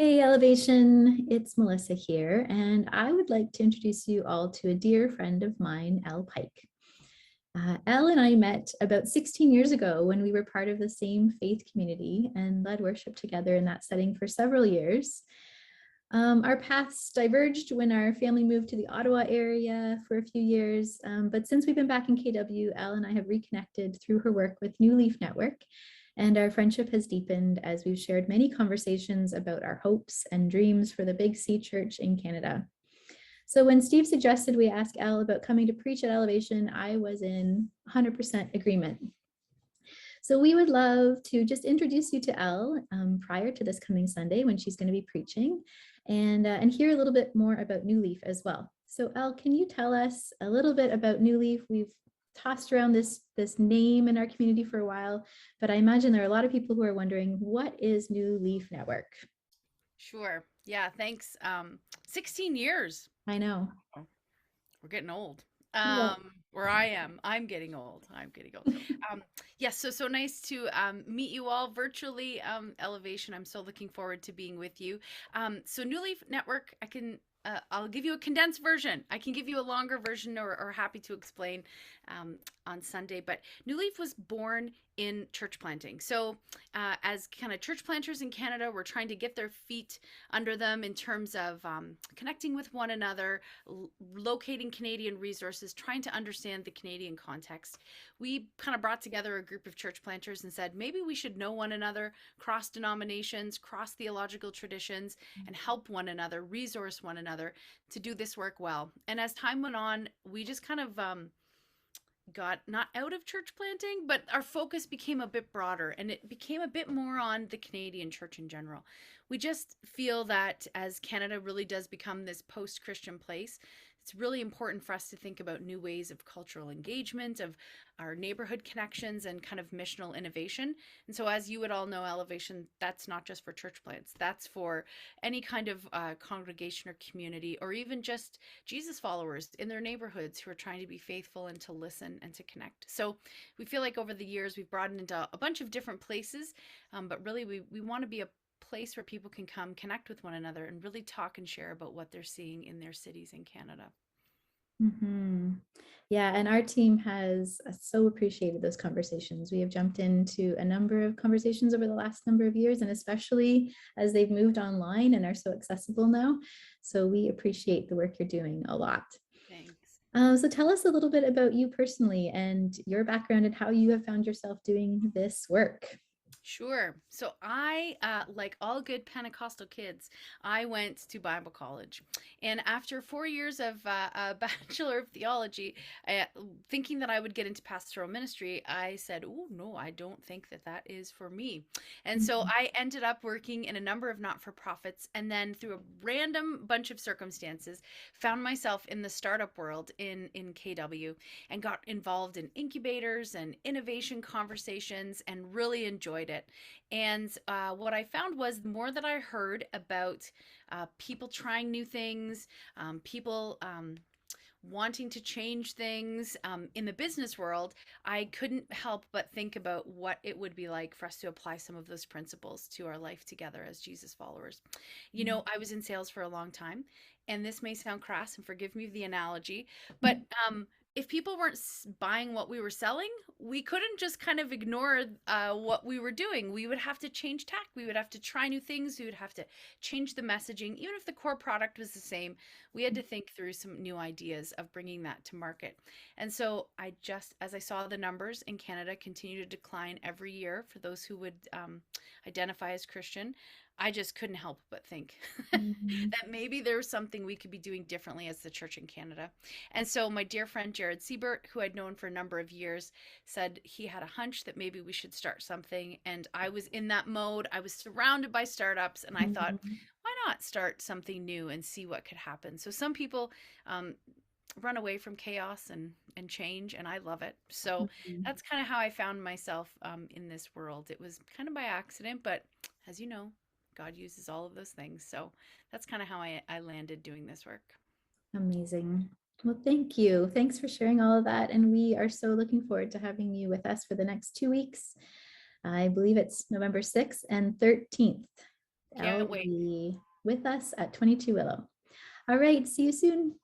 Hey, Elevation, it's Melissa here, and I would like to introduce you all to a dear friend of mine, Elle Pyke. Elle and I met about 16 years ago when we were part of the same faith community and led worship together in that setting for several years. Our paths diverged when our family moved to the Ottawa area for a few years, but since we've been back in KW, Elle and I have reconnected through her work with New Leaf Network, and our friendship has deepened as we've shared many conversations about our hopes and dreams for the Big C Church in Canada. So when Steve suggested we ask Elle about coming to preach at Elevation, I was in 100% agreement. So we would love to just introduce you to Elle prior to this coming Sunday when she's going to be preaching, and hear a little bit more about New Leaf as well. So Elle, can you tell us a little bit about New Leaf? We've tossed around this name in our community for a while, but I imagine there are a lot of people who are wondering, what is New Leaf Network? Sure. Yeah, thanks. 16 years. I know. Oh, we're getting old. Yeah. Where I am, I'm getting old. I'm getting old. Yes, so nice to meet you all virtually. Elevation. I'm so looking forward to being with you. So New Leaf Network, I'll give you a condensed version. I can give you a longer version or happy to explain on Sunday. But New Leaf was born in church planting. So, as kind of church planters in Canada, we're trying to get their feet under them in terms of connecting with one another, locating Canadian resources, trying to understand the Canadian context. We kind of brought together a group of church planters and said maybe we should know one another, cross denominations, cross theological traditions, and help one another, resource one another to do this work well. And as time went on, we just kind of got not out of church planting, but our focus became a bit broader and it became a bit more on the Canadian church in general. We just feel that as Canada really does become this post Christian place, it's really important for us to think about new ways of cultural engagement, of our neighborhood connections, and kind of missional innovation. And so, as you would all know, Elevation, that's not just for church plants, that's for any kind of congregation or community, or even just Jesus followers in their neighborhoods who are trying to be faithful and to listen and to connect. So, we feel like over the years we've broadened into a bunch of different places, but really we want to be a place where people can come connect with one another and really talk and share about what they're seeing in their cities in Canada. Mm-hmm. Yeah, and our team has so appreciated those conversations. We have jumped into a number of conversations over the last number of years, and especially as they've moved online and are so accessible now. So we appreciate the work you're doing a lot. Thanks. So tell us a little bit about you personally and your background and how you have found yourself doing this work. Sure. So I, like all good Pentecostal kids, I went to Bible college, and after 4 years of a Bachelor of Theology, thinking that I would get into pastoral ministry, I said, "Oh no, I don't think that that is for me." And so Mhm. I ended up working in a number of not-for-profits, and then through a random bunch of circumstances, found myself in the startup world in KW, and got involved in incubators and innovation conversations, and really enjoyed it. And what I found was the more that I heard about people trying new things, people wanting to change things in the business world, I couldn't help but think about what it would be like for us to apply some of those principles to our life together as Jesus followers. You know, I was in sales for a long time, and this may sound crass, and forgive me the analogy, but if people weren't buying what we were selling, we couldn't just kind of ignore what we were doing. We would have to change tack. We would have to try new things. We would have to change the messaging. Even if the core product was the same, we had to think through some new ideas of bringing that to market. And so I just, as I saw the numbers in Canada continue to decline every year for those who would identify as Christian, I just couldn't help but think Mhm. that maybe there's something we could be doing differently as the church in Canada. And so my dear friend Jared Siebert, who I'd known for a number of years, said he had a hunch that maybe we should start something. And I was in that mode. I was surrounded by startups, and I thought, Mhm. why not start something new and see what could happen? So some people um, run away from chaos and change, and I love it. So Mhm. that's kind of how I found myself in this world. It was kind of by accident, but as you know, God uses all of those things. So that's kind of how I landed doing this work. Amazing. Well, thank you. Thanks for sharing all of that. And we are so looking forward to having you with us for the next 2 weeks. I believe it's November 6th and 13th. Elle Can't will wait. be with us at 22 Willow. All right, see you soon.